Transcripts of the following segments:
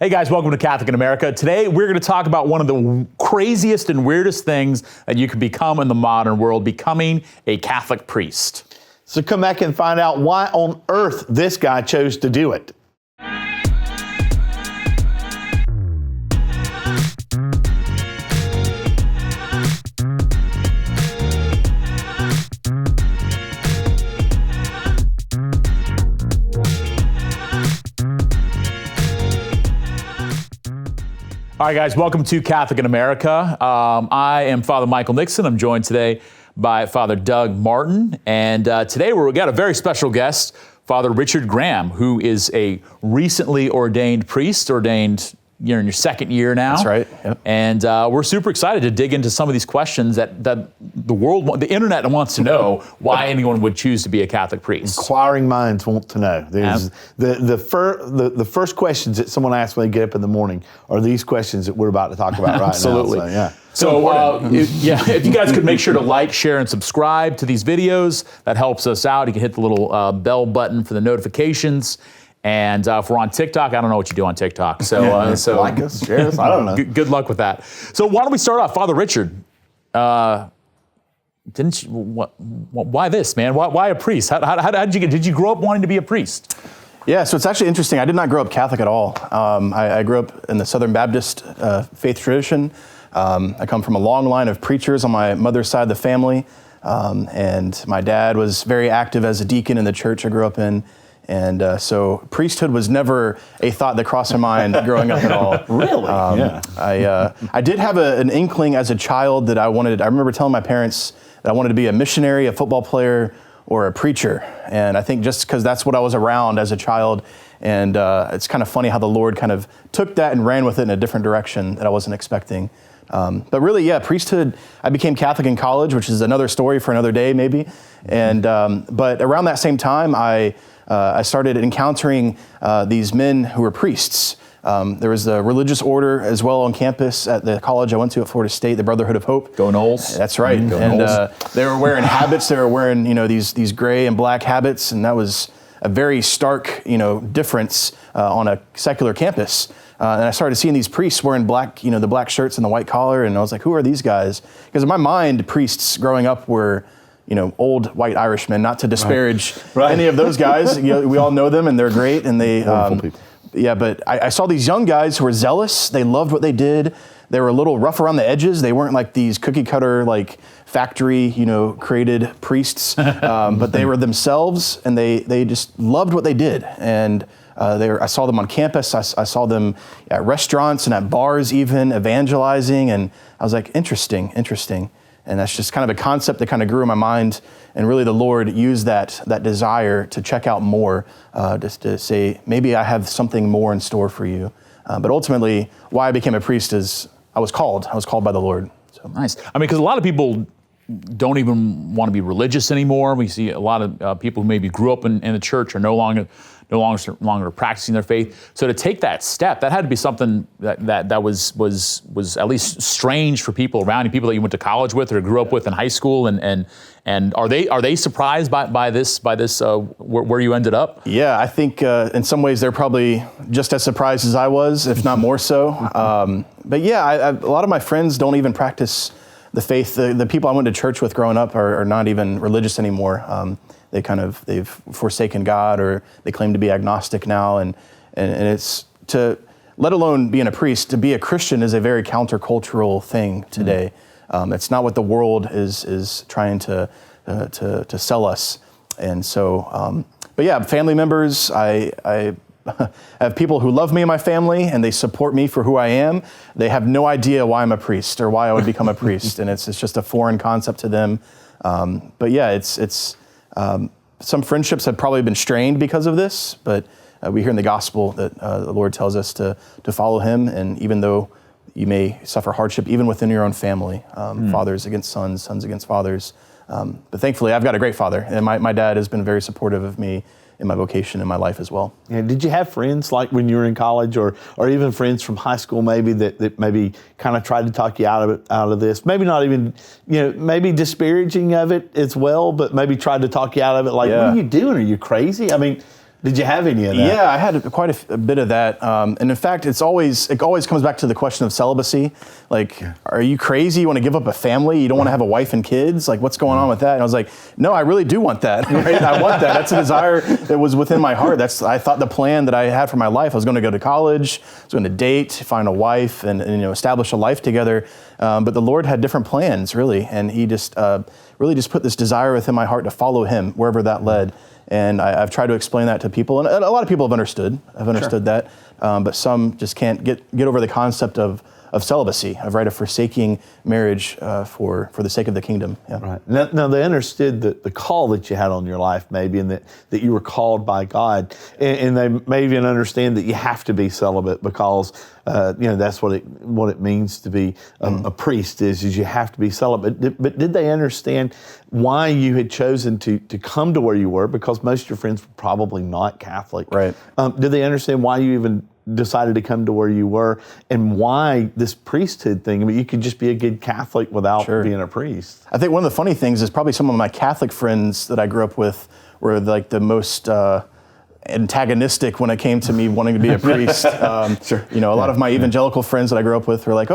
Hey guys, welcome to Catholic in America. Today we're going to talk about one of the craziest and weirdest things that you can become in the modern world, becoming a Catholic priest. So come back and find out why on earth this guy chose to do it. All right, guys, welcome to Catholic in America. I am Father Michael Nixon. I'm joined today by Father Doug Martin. And today we've got a very special guest, Father Richard Graham, who is a recently ordained priest, ordained you're in your second year now. That's right. Yep. And we're super excited to dig into some of these questions that the world, the internet wants to know why anyone would choose to be a Catholic priest. Inquiring minds want to know. There's the first questions that someone asks when they get up in the morning are these questions that we're about to talk about right Absolutely. now. Yeah. So, if you guys could make sure to like, share, and subscribe to these videos, that helps us out. You can hit the little bell button for the notifications. And if we're on TikTok, I don't know what you do on TikTok. So like us, share us, I don't know. Good luck with that. So why don't we start off, Father Richard? Why this, man? Why a priest? How did you grow up wanting to be a priest? Yeah, so it's actually interesting. I did not grow up Catholic at all. I grew up in the Southern Baptist faith tradition. I come from a long line of preachers on my mother's side of the family. And my dad was very active as a deacon in the church I grew up in. And so priesthood was never a thought that crossed my mind growing up at all. Really? I did have an inkling as a child that I remember telling my parents that I wanted to be a missionary, a football player, or a preacher. And I think just because that's what I was around as a child. And it's kind of funny how the Lord kind of took that and ran with it in a different direction that I wasn't expecting. But really, yeah, priesthood, I became Catholic in college, which is another story for another day maybe. And but around that same time, I started encountering these men who were priests. There was a religious order as well on campus at the college I went to at Florida State, the Brotherhood of Hope. Go Noles. That's right. They were wearing habits. They were wearing, these gray and black habits, and that was a very stark, difference on a secular campus. And I started seeing these priests wearing black, the black shirts and the white collar, and I was like, who are these guys? Because in my mind, priests growing up were old white Irishmen, not to disparage any of those guys. We all know them and they're great. And they, but I saw these young guys who were zealous. They loved what they did. They were a little rough around the edges. They weren't like these cookie cutter, like factory, created priests, but they were themselves and they just loved what they did. And I saw them on campus. I saw them at restaurants and at bars even evangelizing. And I was like, interesting. And that's just kind of a concept that kind of grew in my mind. And really the Lord used that desire to check out more, just to say, maybe I have something more in store for you. But ultimately, why I became a priest is I was called by the Lord. So. Nice. I mean, because a lot of people don't even want to be religious anymore. We see a lot of people who maybe grew up in the church are no longer practicing their faith. So to take that step, that had to be something that was at least strange for people around you, people that you went to college with or grew up with in high school. And are they surprised by this where you ended up? Yeah, I think in some ways they're probably just as surprised as I was, if not more so. But yeah, a lot of my friends don't even practice the faith. The people I went to church with growing up are not even religious anymore. They've forsaken God, or they claim to be agnostic now, and it's let alone being a priest, to be a Christian is a very countercultural thing today. It's not what the world is trying to sell us, and so. But yeah, family members, I have people who love me and my family, and they support me for who I am. They have no idea why I'm a priest or why I would become a priest, and it's just a foreign concept to them. But yeah, it's. Some friendships have probably been strained because of this, but we hear in the gospel that the Lord tells us to follow him, and even though you may suffer hardship even within your own family, fathers against sons, sons against fathers. But thankfully, I've got a great father, and my dad has been very supportive of me in my vocation in my life as well. Yeah, did you have friends like when you were in college, or even friends from high school maybe that maybe kind of tried to talk you out of this? Maybe not even, maybe disparaging of it as well, but maybe tried to talk you out of it, like, What are you doing? Are you crazy? I mean, Did you have any of that? Yeah, I had quite a bit of that. And in fact, it always comes back to the question of celibacy. Like, are you crazy? You want to give up a family? You don't want to have a wife and kids? Like, what's going on with that? And I was like, no, I really do want that. Right? I want that. That's a desire that was within my heart. I thought the plan that I had for my life. I was going to go to college, I was going to date, find a wife, and establish a life together. But the Lord had different plans, really, and He just really just put this desire within my heart to follow Him wherever that led. And I've tried to explain that to people, and a lot of people have understood. That, but some just can't get over the concept of celibacy, of forsaking marriage for the sake of the kingdom. Yeah. Right. Now they understood the call that you had on your life, maybe, and that you were called by God, and they may even understand that you have to be celibate because that's what it means to be a priest is you have to be celibate. But did they understand why you had chosen to come to where you were? Because most of your friends were probably not Catholic. Right. Did they understand why you even decided to come to where you were, and why this priesthood thing? I mean, you could just be a good Catholic without being a priest. I think one of the funny things is probably some of my Catholic friends that I grew up with were like the most antagonistic when it came to me wanting to be a priest. A lot of my evangelical friends that I grew up with were like,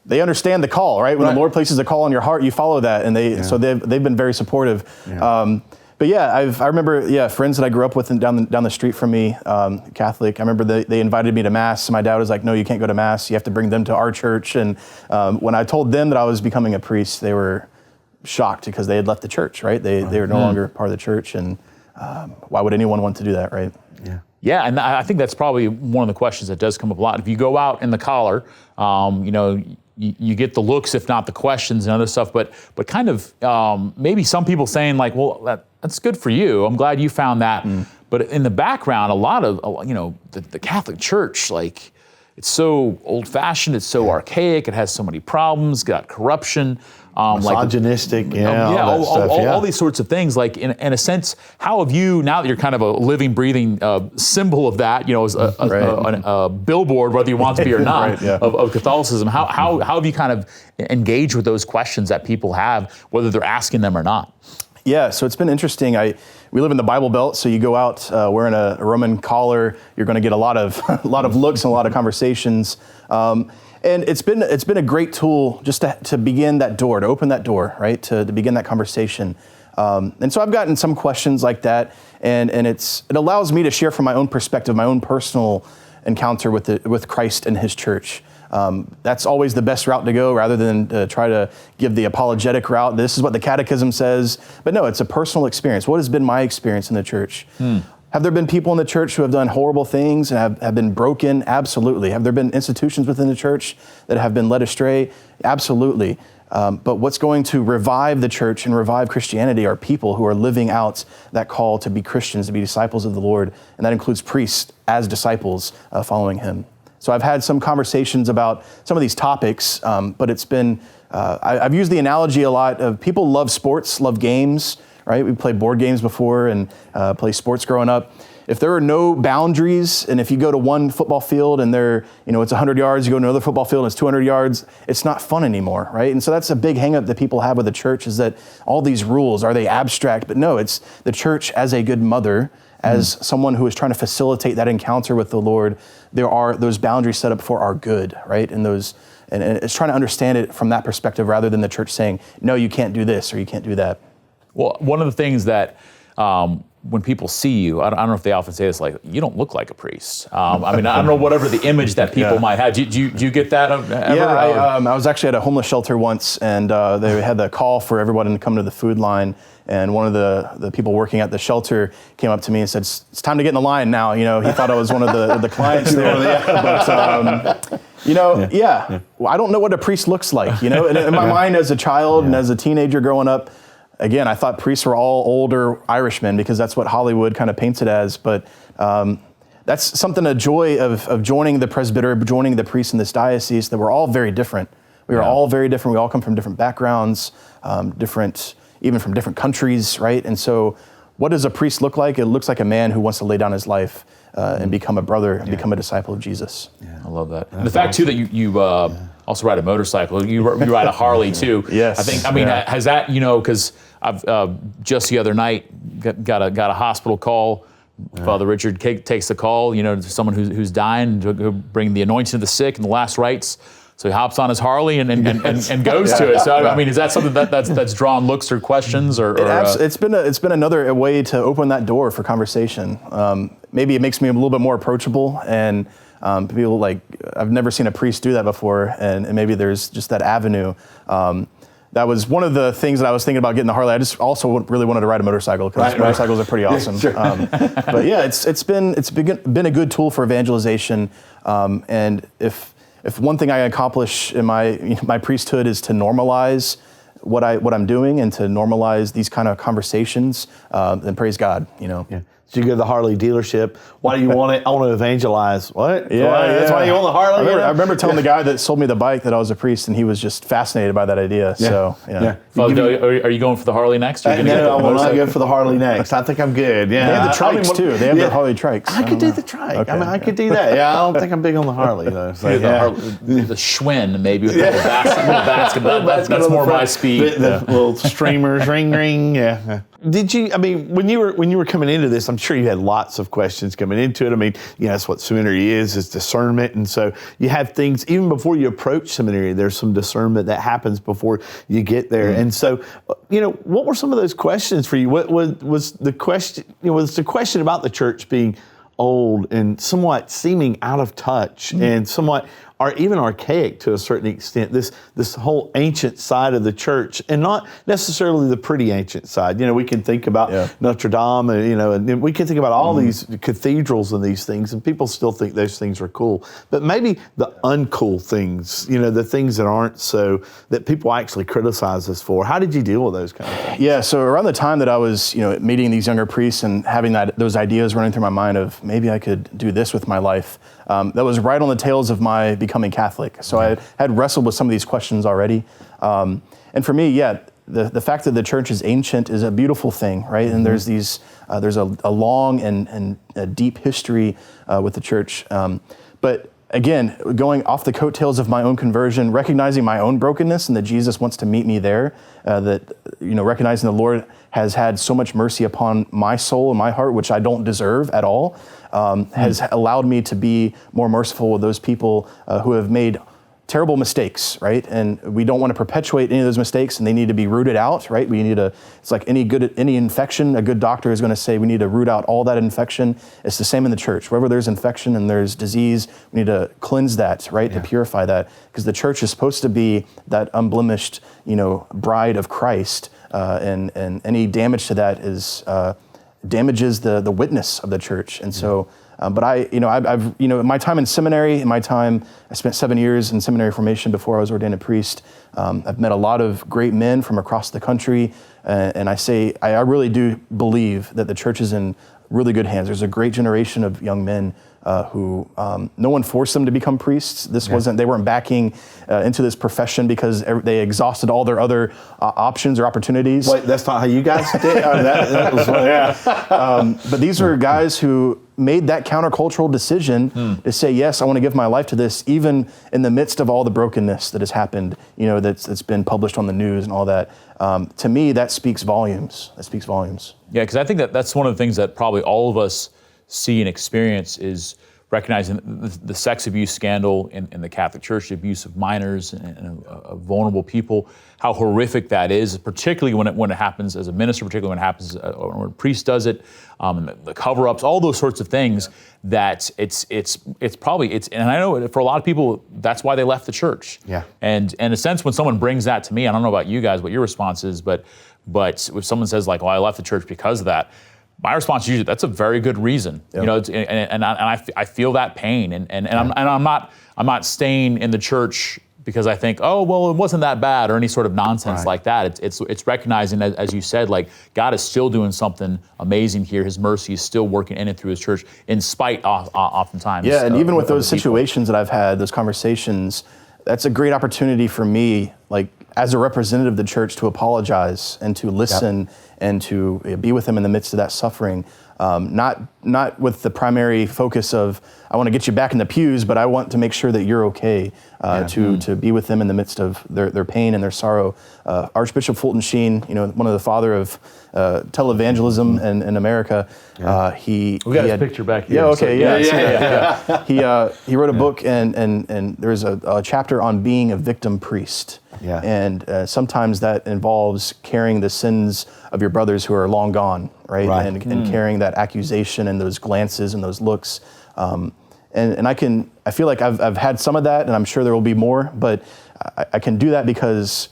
they understand the call, right? When the Lord places a call on your heart, you follow that, and so they've been very supportive. Yeah. But I remember friends that I grew up with down the street from me, Catholic. I remember they invited me to Mass, and my dad was like, "No, you can't go to Mass. You have to bring them to our church." And when I told them that I was becoming a priest, they were shocked because they had left the church, right? They were no longer part of the church, and why would anyone want to do that, right? Yeah. Yeah, and I think that's probably one of the questions that does come up a lot. If you go out in the collar, you get the looks, if not the questions and other stuff, but kind of maybe some people saying like, well, that's good for you. I'm glad you found that. But in the background, a lot of, the Catholic Church, like, it's so old-fashioned, it's so archaic, it has so many problems, got corruption. Misogynistic, all these sorts of things. Like, in a sense, how have you, now that you're kind of a living, breathing symbol of that, as a billboard, whether you want to be or not, of Catholicism, how have you kind of engaged with those questions that people have, whether they're asking them or not? Yeah, so it's been interesting. We live in the Bible Belt, so you go out wearing a Roman collar, you're going to get a lot of looks and a lot of conversations. And it's been a great tool just to begin that door, to open that door, right? To begin that conversation. And so I've gotten some questions like that, and it allows me to share from my own perspective, my own personal encounter with Christ and His church. That's always the best route to go, rather than try to give the apologetic route. This is what the Catechism says. But no, it's a personal experience. What has been my experience in the church? Have there been people in the church who have done horrible things and have been broken? Absolutely. Have there been institutions within the church that have been led astray? Absolutely. But what's going to revive the church and revive Christianity are people who are living out that call to be Christians, to be disciples of the Lord. And that includes priests as disciples following Him. So I've had some conversations about some of these topics, but it's been, I've used the analogy a lot of people love sports, love games, right? We played board games before and play sports growing up. If there are no boundaries, and if you go to one football field and it's 100 yards, you go to another football field and it's 200 yards, it's not fun anymore, right? And so that's a big hang up that people have with the church, is that all these rules, are they abstract? But no, it's the church as a good mother, as someone who is trying to facilitate that encounter with the Lord. There are those boundaries set up for our good, right? And it's trying to understand it from that perspective, rather than the church saying, no, you can't do this or you can't do that. Well, one of the things that when people see you, I don't know if they often say this, like, you don't look like a priest. I don't know, whatever the image that people might have. Do you get that ever? Yeah, I was actually at a homeless shelter once, and they had the call for everyone to come to the food line. And one of the people working at the shelter came up to me and said, "It's time to get in the line now." He thought I was one of the clients there. But Well, I don't know what a priest looks like. And in my mind, as a child and as a teenager growing up, again, I thought priests were all older Irishmen, because that's what Hollywood kind of paints it as. But that's something, a joy of joining the presbyter, joining the priests in this diocese, that we're all very different. We are all very different. We all come from different backgrounds, even from different countries, right? And so what does a priest look like? It looks like a man who wants to lay down his life and become a brother and become a disciple of Jesus. Yeah. I love that. And the fact, too, that you also ride a motorcycle. You ride a Harley, too. Yes. Has that, because I've just the other night got a hospital call Father Richard takes the call, to someone who's dying, to go bring the anointing of the sick and the last rites. So he hops on his Harley and goes to it. So I mean, is that something that's drawn looks or questions or? It's been another way to open that door for conversation. Maybe it makes me a little bit more approachable, and people I've never seen a priest do that before, and maybe there's just that avenue. That was one of the things that I was thinking about getting the Harley. I just also really wanted to ride a motorcycle because motorcycles are pretty awesome. Sure. But yeah, it's been a good tool for evangelization. And if one thing I accomplish in my priesthood is to normalize what I'm doing and to normalize these kind of conversations, then praise God. Yeah. So you go to the Harley dealership. Why do you want it? I want to evangelize. What? Yeah, That's why you want the Harley? I remember telling the guy that sold me the bike that I was a priest, and he was just fascinated by that idea. Yeah. So, yeah. Are you going for the Harley next? No, I will not go for the Harley next. I think I'm good. Yeah. They have the trikes too. They have the Harley trikes. I could do the trike. Okay, I could do that. Yeah, I don't think I'm big on the Harley though. So, The Schwinn maybe with the little basketball. That's more my speed. The little streamers, ring. Yeah. Did you? I mean, when you were coming into this, I'm sure you had lots of questions coming into it. I mean, that's what seminary is discernment, and so you have things even before you approach seminary. There's some discernment that happens before you get there, and so what were some of those questions for you? What was the question? Was the question about the church being old and somewhat seeming out of touch and somewhat or even archaic to a certain extent, this whole ancient side of the church, and not necessarily the pretty ancient side. We can think about Notre Dame, and we can think about all these cathedrals and these things, and people still think those things are cool. But maybe the uncool things, the things that aren't so, that people actually criticize us for. How did you deal with those kind of things? Yeah, so around the time that I was, meeting these younger priests and having those ideas running through my mind of maybe I could do this with my life, that was right on the tails of my becoming Catholic. So I had wrestled with some of these questions already. And for me, the fact that the church is ancient is a beautiful thing, right? And there's there's a long and a deep history with the church. But again, going off the coattails of my own conversion, recognizing my own brokenness and that Jesus wants to meet me there, recognizing the Lord has had so much mercy upon my soul and my heart, which I don't deserve at all, has allowed me to be more merciful with those people who have made terrible mistakes, right? And we don't want to perpetuate any of those mistakes, and they need to be rooted out, right? It's like any infection, a good doctor is going to say we need to root out all that infection. It's the same in the church. Wherever there's infection and there's disease, we need to cleanse that, right? To purify that, because the church is supposed to be that unblemished, bride of Christ, and any damage to that is damages the witness of the church. And so, but I've my time in seminary, I spent 7 years in seminary formation before I was ordained a priest. I've met a lot of great men from across the country, and I really do believe that the church is in really good hands. There's a great generation of young men who no one forced them to become priests. They weren't backing into this profession because they exhausted all their other options or opportunities. Wait, that's not how you guys did? That was but these are guys who made that countercultural decision to say, yes, I want to give my life to this, even in the midst of all the brokenness that has happened, that's been published on the news and all that. To me, that speaks volumes. Yeah, because I think that's one of the things that probably all of us see and experience is recognizing the sex abuse scandal in the Catholic Church, the abuse of minors and vulnerable people, how horrific that is, particularly when it happens as a minister, particularly when it happens when a priest does it, and the cover-ups, all those sorts of things. That it's probably, and I know for a lot of people that's why they left the church. Yeah. And in a sense, when someone brings that to me, I don't know about you guys, what your response is, but if someone says like, "Well, I left the church because of that," my response is usually, that's a very good reason. Yep. I feel that pain, and I'm not staying in the church because I think, oh well, it wasn't that bad or any sort of nonsense like that. It's recognizing, as you said, like God is still doing something amazing here. His mercy is still working in and through His church, in spite oftentimes. Yeah, and even with those situations that I've had, those conversations, that's a great opportunity for me, like as a representative of the church, to apologize and to listen and to be with them in the midst of that suffering. not with the primary focus of I want to get you back in the pews, but I want to make sure that you're okay to be with them in the midst of their pain and their sorrow. Archbishop Fulton Sheen, one of the father of televangelism in America, we got his picture back here. Yeah, okay, yeah. He wrote a book, and there's a chapter on being a victim priest. Yeah. And sometimes that involves carrying the sins of your brothers who are long gone, right? And carrying that accusation and those glances and those looks. And I feel like I've had some of that, and I'm sure there will be more, but I can do that because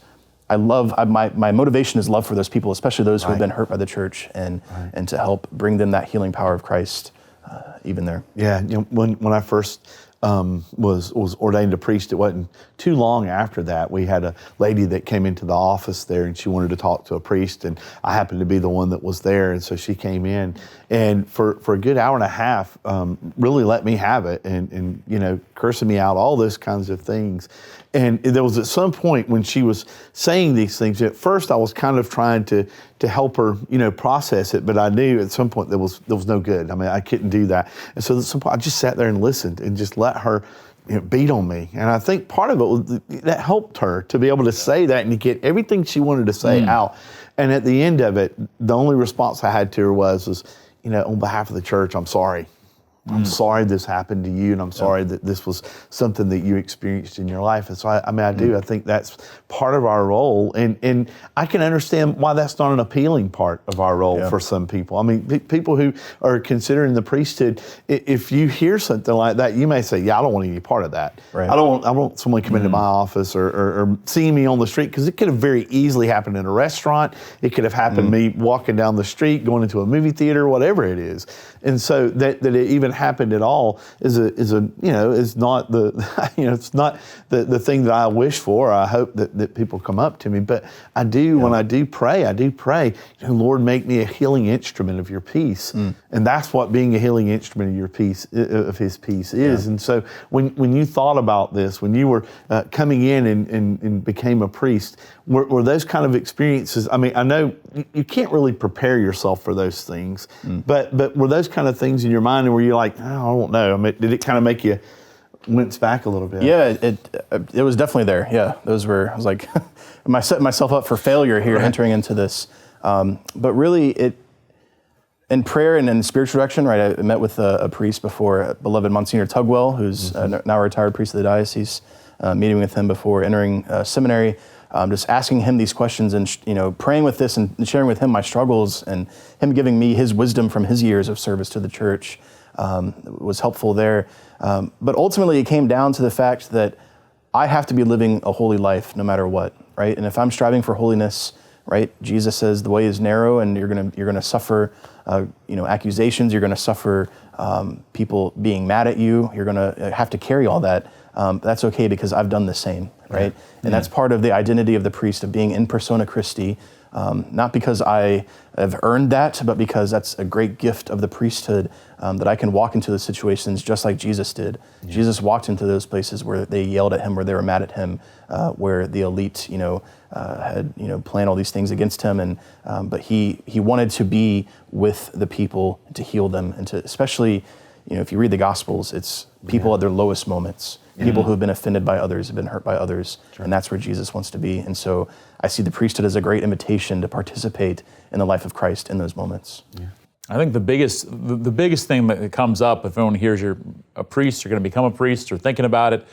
my motivation is love for those people, especially those who have been hurt by the church, and to help bring them that healing power of Christ, even there. Yeah, when I first was ordained a priest, it wasn't too long after that. We had a lady that came into the office there, and she wanted to talk to a priest, and I happened to be the one that was there, and so she came in, and for a good hour and a half, really let me have it, and cursing me out, all those kinds of things. And there was at some point when she was saying these things, at first I was kind of trying to help her, process it, but I knew at some point there was no good. I mean, I couldn't do that. And so at some point I just sat there and listened and just let her beat on me. And I think part of it was that helped her to be able to say that and to get everything she wanted to say out. And at the end of it, the only response I had to her was, on behalf of the church, I'm sorry. I'm sorry this happened to you, and I'm sorry that this was something that you experienced in your life. And so, I think that's part of our role. And I can understand why that's not an appealing part of our role for some people. I mean, people who are considering the priesthood, if you hear something like that, you may say, I don't want any part of that. Right. I don't want someone coming into my office or seeing me on the street, because it could have very easily happened in a restaurant. It could have happened me walking down the street, going into a movie theater, whatever it is. And so that it even happened at all is not the it's not the thing that I wish for. I hope that people come up to me, but I do when I do pray, Lord, make me a healing instrument of your peace, and that's what being a healing instrument of your peace, of His peace, is. And so when you thought about this, when you were coming in and became a priest, were those kind of experiences? I mean, I know you can't really prepare yourself for those things, but were those kind of things in your mind, and were you like, I don't know? I mean, did it kind of make you wince back a little bit? Yeah, it was definitely there. Yeah, I was like, am I setting myself up for failure here entering into this? But really, in prayer and in spiritual direction, right? I met with a priest before, beloved Monsignor Tugwell, who's now a retired priest of the diocese. Meeting with him before entering seminary, just asking him these questions and praying with this and sharing with him my struggles, and him giving me his wisdom from his years of service to the church was helpful there. But ultimately, it came down to the fact that I have to be living a holy life no matter what, right? And if I'm striving for holiness, right, Jesus says the way is narrow, and you're gonna suffer, accusations. You're gonna suffer people being mad at you. You're gonna have to carry all that. That's okay, because I've done the same, right? And that's part of the identity of the priest, of being in persona Christi, not because I have earned that, but because that's a great gift of the priesthood, that I can walk into the situations just like Jesus did. Jesus walked into those places where they yelled at him, where they were mad at him, where the elite, had planned all these things against him, and but he wanted to be with the people to heal them, and to especially, if you read the Gospels, it's people at their lowest moments. People who have been offended by others, have been hurt by others, and that's where Jesus wants to be. And so I see the priesthood as a great invitation to participate in the life of Christ in those moments. Yeah. I think the biggest thing that comes up if anyone hears you're a priest, you're going to become a priest, or thinking about it,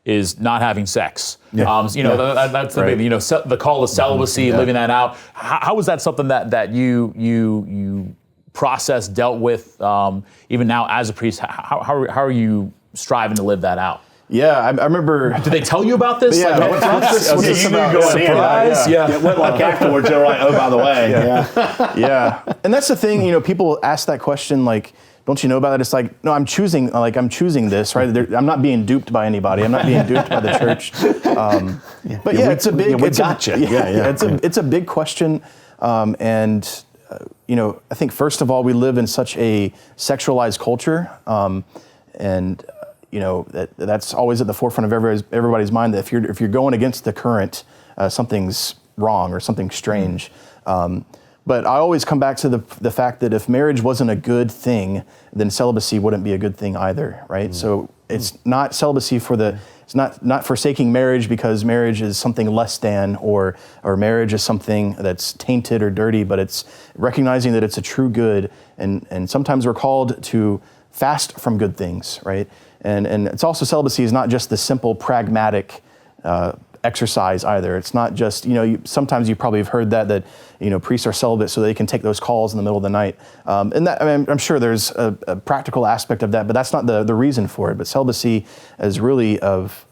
is not having sex. That's the big, the call to celibacy, living that out. How was that something that you processed, dealt with, even now as a priest? How are you striving to live that out? Yeah, I remember. Did they tell you about this? Yeah, what's this about? Surprise? Yeah. It went like afterwards. They're like, oh, by the way. Yeah. And that's the thing. People ask that question, like, don't you know about it? It's like, no, I'm choosing this, right? I'm not being duped by anybody. I'm not being duped by the church. But it's a big. It's a big question, and I think first of all, we live in such a sexualized culture, and that's always at the forefront of everybody's mind, that if you're going against the current, something's wrong or something's strange. But I always come back to the fact that if marriage wasn't a good thing, then celibacy wouldn't be a good thing either, right? So it's not celibacy it's not forsaking marriage because marriage is something less than, or marriage is something that's tainted or dirty, but it's recognizing that it's a true good, and sometimes we're called to fast from good things, right? And it's also, celibacy is not just the simple pragmatic exercise either. It's not just, sometimes you probably have heard that priests are celibate so they can take those calls in the middle of the night. And that, I'm sure there's a practical aspect of that, but that's not the reason for it. But celibacy is really of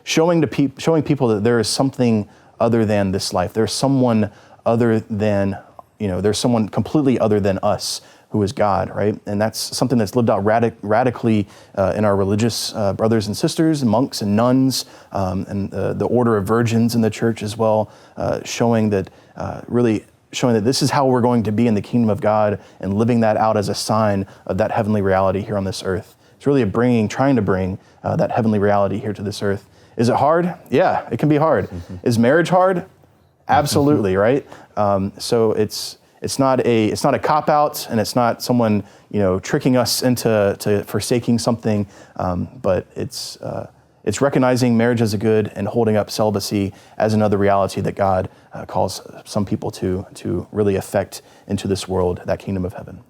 showing people that there is something other than this life. There's someone other than, there's someone completely other than us, who is God, right? And that's something that's lived out radically in our religious brothers and sisters, and monks and nuns, and the order of virgins in the church as well, showing that this is how we're going to be in the kingdom of God, and living that out as a sign of that heavenly reality here on this earth. It's really trying to bring that heavenly reality here to this earth. Is it hard? Yeah, it can be hard. Is marriage hard? Absolutely, right? So it's not a cop-out, and it's not someone tricking us into forsaking something, but it's recognizing marriage as a good and holding up celibacy as another reality that God calls some people to really affect into this world, that kingdom of heaven.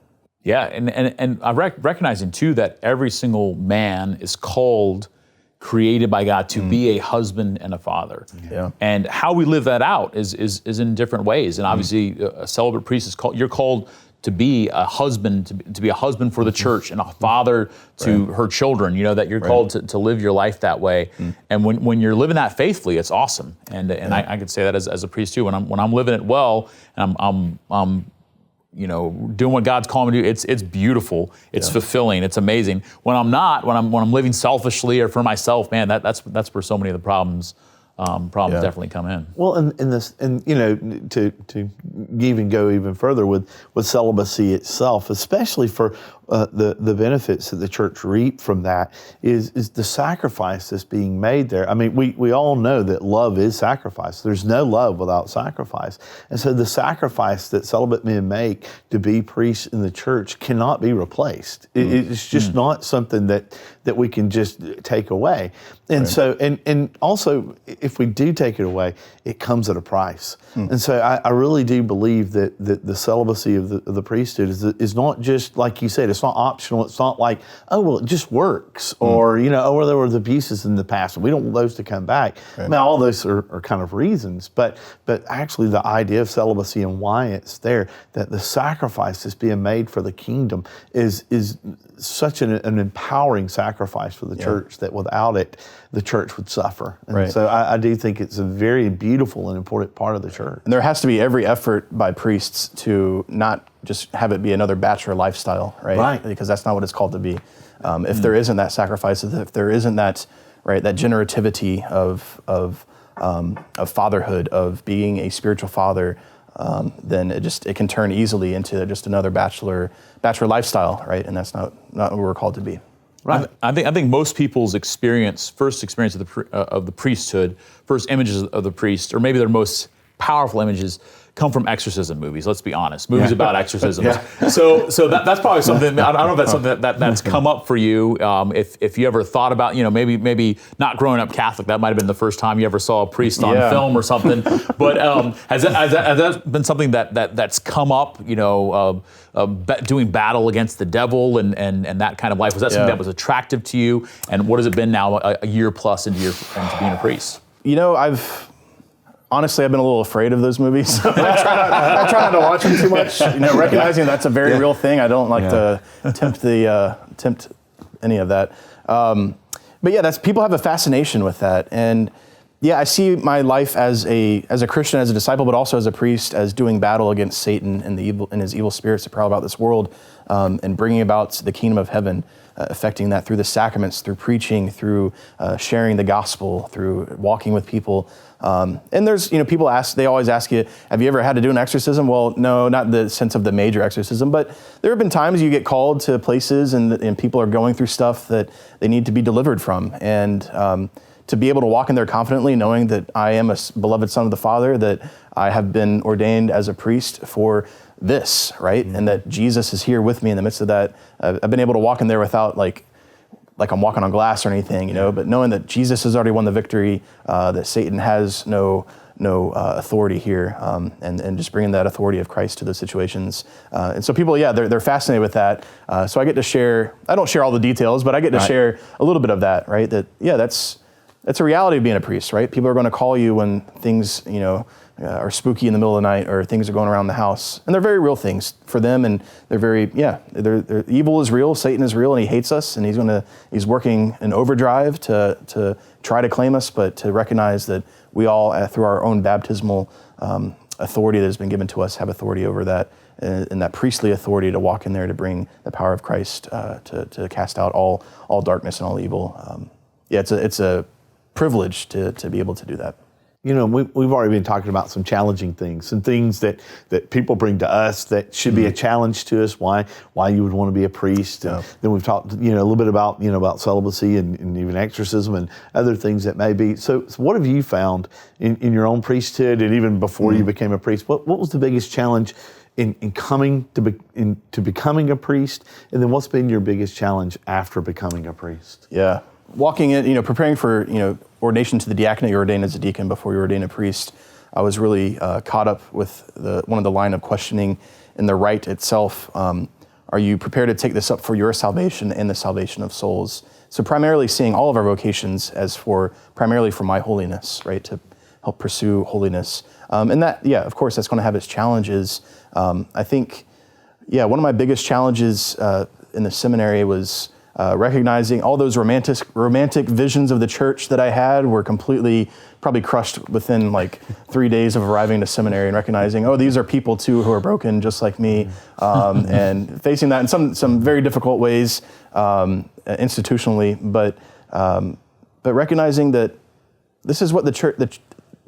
Yeah, and I recognizing too that every single man is called, created by God to be a husband and a father. Yeah. And how we live that out is in different ways. And obviously a celibate priest you're called to be a husband, to be a husband for the church, and a father to her children, that you're called to live your life that way. And when you're living that faithfully, it's awesome. And I could say that as a priest too. When I'm living it well, and I'm doing what God's calling me to do, it's beautiful, it's fulfilling, it's amazing. When I'm not, when I'm living selfishly or for myself, man, that's where so many of the problems definitely come in. Well, to even go even further with celibacy itself, especially for the benefits that the church reap from that, is the sacrifice that's being made there. I mean, we all know that love is sacrifice. There's no love without sacrifice. And so the sacrifice that celibate men make to be priests in the church cannot be replaced. It's just not something that we can just take away. And so, and also, if we do take it away, it comes at a price. And so I really do believe that the celibacy of the priesthood is not just, like you said, it's not optional. It's not like, oh, well, it just works, or, well, there were abuses in the past, and we don't want those to come back. Right. Now, all those are kind of reasons, but actually the idea of celibacy and why it's there, that the sacrifice that's being made for the kingdom is such an empowering sacrifice for the church, that without it, the church would suffer. And so I do think it's a very beautiful and important part of the church. And there has to be every effort by priests to not just have it be another bachelor lifestyle, right? Because that's not what it's called to be. If there isn't that sacrifice, if there isn't that generativity of fatherhood, of being a spiritual father, then it can turn easily into just another bachelor lifestyle, right? And that's not what we're called to be. Right. I think most people's first experience of the priesthood, first images of the priest, or maybe their most powerful images, come from exorcism movies. Let's be honest, movies about exorcisms. So that's probably something. I don't know if that's something that's come up for you. If you ever thought about, maybe not growing up Catholic, that might have been the first time you ever saw a priest on film or something. But has that been something that's come up? Doing battle against the devil and that kind of life. Was that something that was attractive to you? And what has it been now, a year plus into being a priest? Honestly, I've been a little afraid of those movies. I try not to watch them too much. Recognizing that's a very real thing. I don't like to tempt any of that. But yeah, people have a fascination with that. And yeah, I see my life as a Christian, as a disciple, but also as a priest, as doing battle against Satan and his evil spirits that prowl about this world, and bringing about the kingdom of heaven, affecting that through the sacraments, through preaching, through sharing the gospel, through walking with people. And there's, people they always ask you, have you ever had to do an exorcism? Well, no, not in the sense of the major exorcism, but there have been times you get called to places and people are going through stuff that they need to be delivered from. And to be able to walk in there confidently, knowing that I am a beloved son of the Father, that I have been ordained as a priest for this, right? And that Jesus is here with me in the midst of that. I've been able to walk in there without like I'm walking on glass or anything, but knowing that Jesus has already won the victory, that Satan has no authority here, and just bringing that authority of Christ to those situations. And so people, they're fascinated with that. So I get to share, I don't share all the details, but I get to share a little bit of that, right? That's a reality of being a priest, right? People are going to call you when things, are spooky in the middle of the night, or things are going around the house. And they're very real things for them, and they're very, they're evil is real, Satan is real, and he hates us, and he's working in overdrive to try to claim us, but to recognize that we all, through our own baptismal authority that has been given to us, have authority over that, and that priestly authority to walk in there to bring the power of Christ to cast out all darkness and all evil. It's a privilege to be able to do that. We've already been talking about some challenging things, some things that people bring to us that should be a challenge to us, why you would want to be a priest. And then we've talked, a little bit about celibacy and even exorcism and other things that may be. So what have you found in your own priesthood, and even before you became a priest? What was the biggest challenge in coming to becoming a priest? And then what's been your biggest challenge after becoming a priest? Yeah. Walking in, preparing for, ordination to the diaconate, you're ordained as a deacon before you're ordained a priest. I was really caught up with one of the line of questioning in the rite itself. Are you prepared to take this up for your salvation and the salvation of souls? So primarily seeing all of our vocations as primarily for my holiness, right? To help pursue holiness. And that, of course, that's going to have its challenges. I think, one of my biggest challenges in the seminary was recognizing all those romantic visions of the church that I had were completely probably crushed within 3 days of arriving to seminary, and recognizing, these are people too who are broken just like me, and facing that in some very difficult ways institutionally, but recognizing that this is what the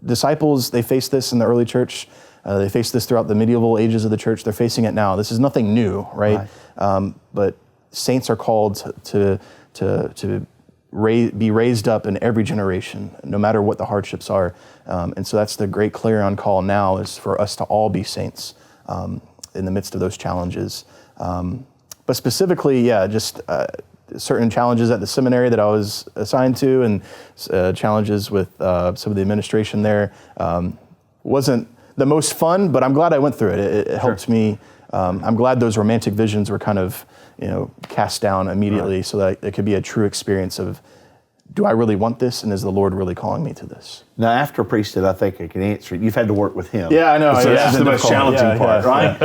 disciples, they faced this in the early church. They faced this throughout the medieval ages of the church. They're facing it now. This is nothing new, right? But saints are called to be raised up in every generation, no matter what the hardships are. And so that's the great clarion call now, is for us to all be saints in the midst of those challenges. But specifically, just certain challenges at the seminary that I was assigned to, and challenges with some of the administration there. Wasn't the most fun, but I'm glad I went through it. It helped me. I'm glad those romantic visions were kind of cast down immediately, so that it could be a true experience of, do I really want this, and is the Lord really calling me to this? Now, after priesthood, I think I can answer it. You've had to work with him. Yeah, I know. So that's the most challenging part, right?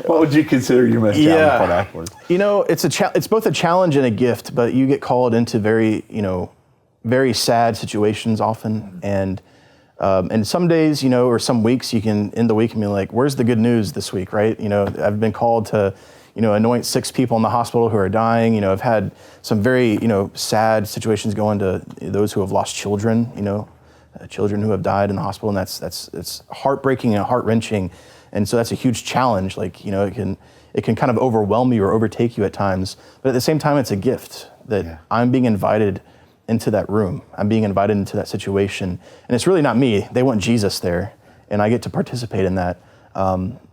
What would you consider your most challenging part afterwards? It's both a challenge and a gift, but you get called into very sad situations often, and some days, or some weeks, you can end the week and be like, where's the good news this week, right? I've been called to, anoint 6 people in the hospital who are dying. I've had some very, sad situations going to those who have lost children, children who have died in the hospital, and it's heartbreaking and heart-wrenching. And so that's a huge challenge. It can kind of overwhelm you or overtake you at times. But at the same time, it's a gift that I'm being invited into that room. I'm being invited into that situation. And it's really not me. They want Jesus there, and I get to participate in that.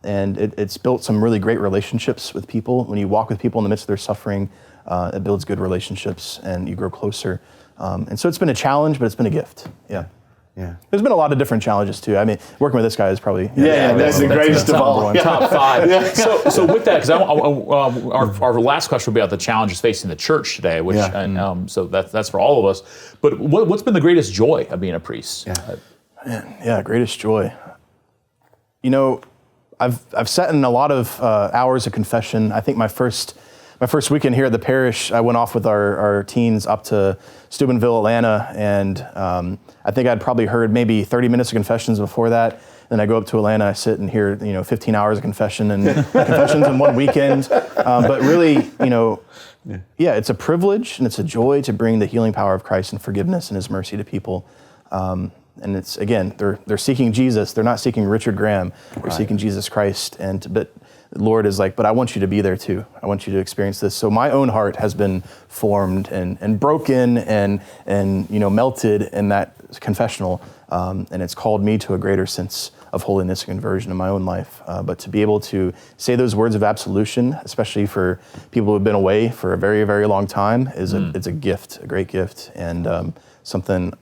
And it's built some really great relationships with people. When you walk with people in the midst of their suffering, it builds good relationships, and you grow closer. And so it's been a challenge, but it's been a gift. Yeah. There's been a lot of different challenges too. I mean, working with this guy is probably that's the greatest of all. Top 5. So with that, because our last question will be about the challenges facing the church today, which so that's for all of us. But what's been the greatest joy of being a priest? Greatest joy. I've sat in a lot of hours of confession. I think my first weekend here at the parish, I went off with our teens up to Steubenville, Atlanta, and I think I'd probably heard maybe 30 minutes of confessions before that. Then I go up to Atlanta, I sit and hear 15 hours of confession and confessions in one weekend. But really, it's a privilege and it's a joy to bring the healing power of Christ and forgiveness and His mercy to people. And it's, again, they're seeking Jesus. They're not seeking Richard Graham. They're seeking Jesus Christ. But the Lord is like, but I want you to be there too. I want you to experience this. So my own heart has been formed and broken and melted in that confessional, and it's called me to a greater sense of holiness and conversion in my own life. But to be able to say those words of absolution, especially for people who have been away for a very, very long time, it's a gift, a great gift, and something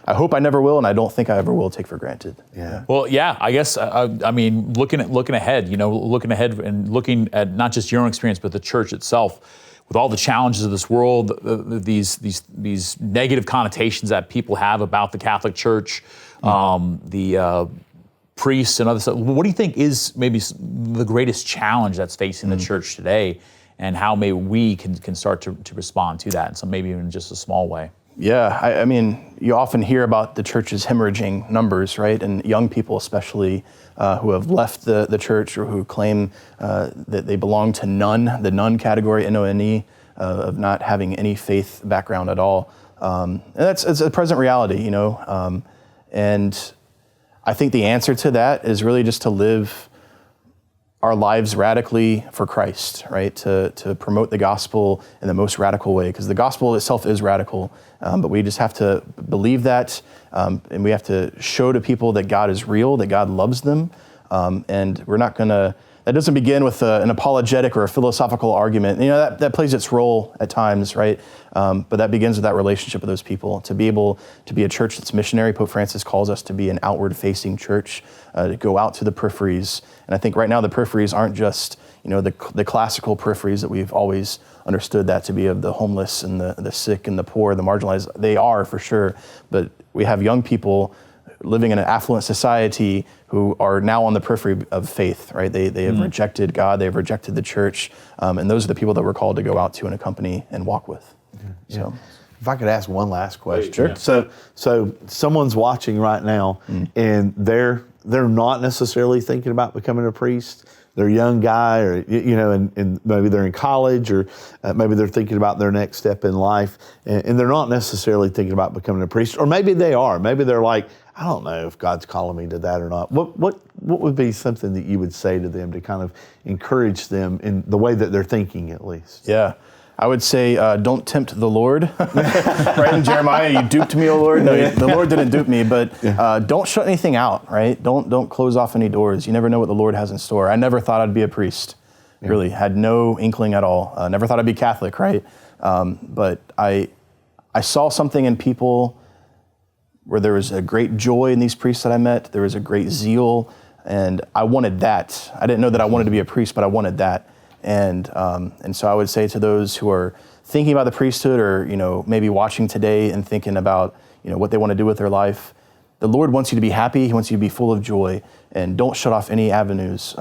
I hope I never will, and I don't think I ever will take for granted. Yeah. Well, yeah, I guess, I mean, looking ahead, and looking at not just your own experience, but the church itself, with all the challenges of this world, these negative connotations that people have about the Catholic Church, the priests and other stuff. What do you think is maybe the greatest challenge that's facing the church today, and how maybe we can start to respond to that, and so maybe even just a small way? Yeah, I mean, you often hear about the church's hemorrhaging numbers, right? And young people especially who have left the church or who claim that they belong to none, the none category, N-O-N-E, of not having any faith background at all. And it's a present reality, and I think the answer to that is really just to live our lives radically for Christ, right? To promote the gospel in the most radical way, because the gospel itself is radical, but we just have to believe that, and we have to show to people that God is real, that God loves them, and we're not gonna, that doesn't begin with an apologetic or a philosophical argument. That plays its role at times, right? But that begins with that relationship with those people. To be able to be a church that's missionary, Pope Francis calls us to be an outward-facing church, to go out to the peripheries. And I think right now the peripheries aren't just, the classical peripheries that we've always understood that to be, of the homeless and the sick and the poor, the marginalized. They are for sure, but we have young people living in an affluent society who are now on the periphery of faith, right? They have rejected God, they've rejected the church, and those are the people that we're called to go out to and accompany and walk with. Yeah. So, if I could ask one last question. Sure. So someone's watching right now, and they're not necessarily thinking about becoming a priest. They're a young guy, or and maybe they're in college, or maybe they're thinking about their next step in life, and they're not necessarily thinking about becoming a priest. Or maybe they are. Maybe they're like, I don't know if God's calling me to that or not. What would be something that you would say to them to kind of encourage them in the way that they're thinking, at least? Yeah. I would say, don't tempt the Lord. Right in Jeremiah, you duped me, O Lord. No, the Lord didn't dupe me, but don't shut anything out, right? Don't close off any doors. You never know what the Lord has in store. I never thought I'd be a priest, really. Had no inkling at all. Never thought I'd be Catholic, right? But I saw something in people where there was a great joy in these priests that I met. There was a great zeal, and I wanted that. I didn't know that I wanted to be a priest, but I wanted that. And so I would say to those who are thinking about the priesthood, or maybe watching today and thinking about what they want to do with their life, the Lord wants you to be happy. He wants you to be full of joy, and don't shut off any avenues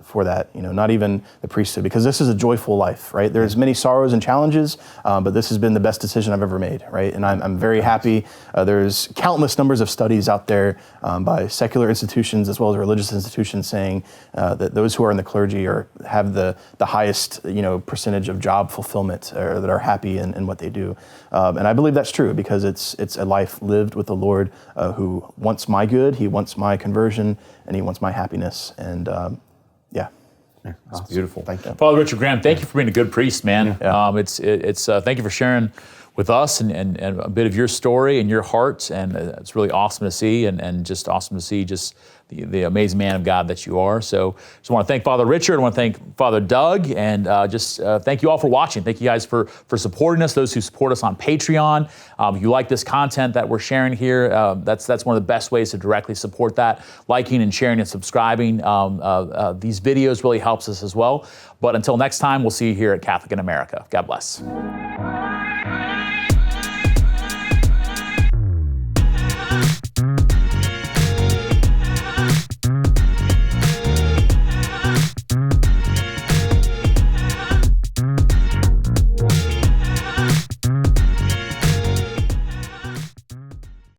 for that. Not even the priesthood, because this is a joyful life, right? There's many sorrows and challenges, but this has been the best decision I've ever made, right? And I'm very happy. There's countless numbers of studies out there by secular institutions as well as religious institutions saying that those who are in the clergy have the highest percentage of job fulfillment, or that are happy in what they do. And I believe that's true, because it's a life lived with the Lord who wants my good, He wants my conversion, and He wants my happiness. And yeah. It's awesome. Beautiful. Thank you. Father Richard Graham, thank you for being a good priest, man. Yeah. Thank you for sharing with us and a bit of your story and your heart, and it's really awesome to see, and just awesome to see just the amazing man of God that you are. So just want to thank Father Richard. I want to thank Father Doug, and thank you all for watching. Thank you guys for supporting us, those who support us on Patreon. If you like this content that we're sharing here, that's one of the best ways to directly support that. Liking and sharing and subscribing these videos really helps us as well. But until next time, we'll see you here at Catholic in America. God bless.